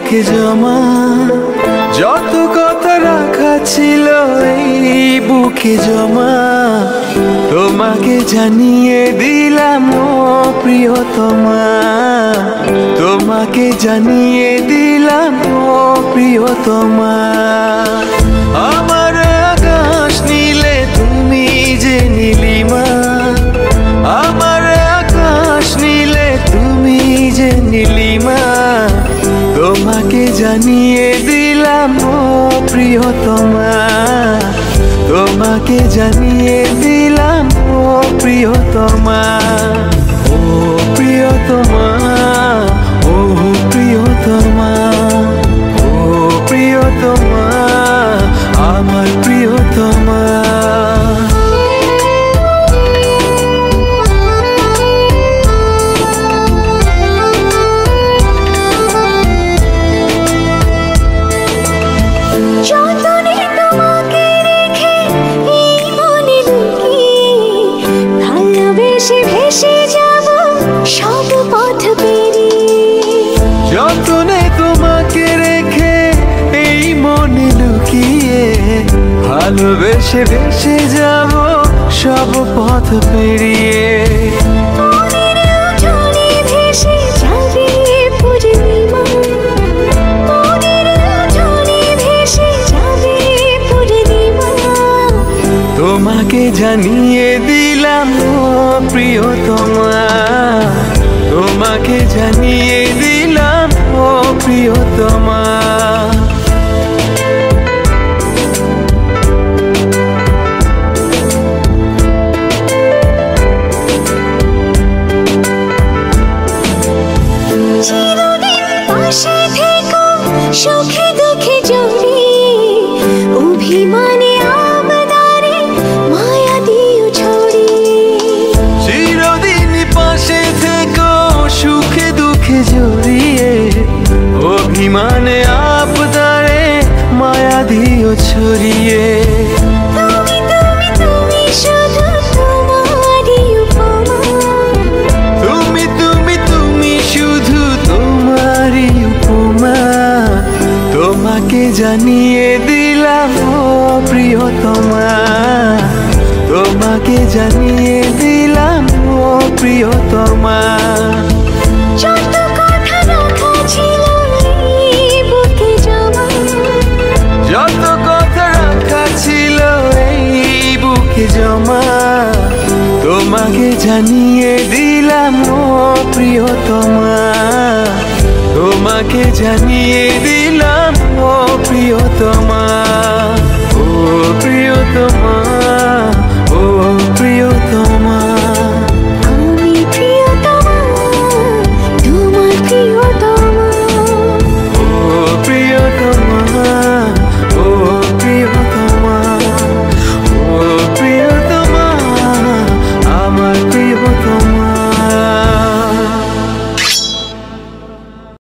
বুকে জমা যত কথা রাখা ছিল এই বুকে জমা তোমাকে জানিয়ে দিলাম ও প্রিয়তমা তোমাকে জানিয়ে দিলাম ও প্রিয়তমা আমার আকাশ নীলে তুমি যে নীলিমা আমার আকাশ নীলে তুমি যে নীলিমা তোমাকে জানিয়ে দিলাম ও প্রিয়তমা তোমাকে জানিয়ে দিলাম ও প্রিয়তমা ও প্রিয়তমা ও প্রিয়তমা ও প্রিয়তমা আমার প্রিয়তমা যতনে তোমাকে রেখে এই মনে লুকিয়ে ভালোবেসে ভেসে যাব সব পথ পেরিয়ে তোমাকে জানিয়ে দিলাম ও প্রিয়তমা তোমাকে জানিয়ে দিলাম ও প্রিয়তমা চিরদিন পাশে থেকো সুখে দুঃখে জড়িয়ে অভিমানে আবদারে মায়া দিও ছড়িয়ে চিরদিন পাশে থেকো সুখে দুঃখে জড়িয়ে অভিমানে আবদারে মায়া দিও ছড়িয়ে তোমাকে জানিয়ে দিলাম ও প্রিয়তমা তোমাকে জানিয়ে দিলাম ও প্রিয়তমা যত কথা রাখা ছিল এই বুকে জমা যত কথা রাখা ছিল এই বুকে জমা তোমাকে জানিয়ে দিলাম ও প্রিয়তমা তোমাকে জানিয়ে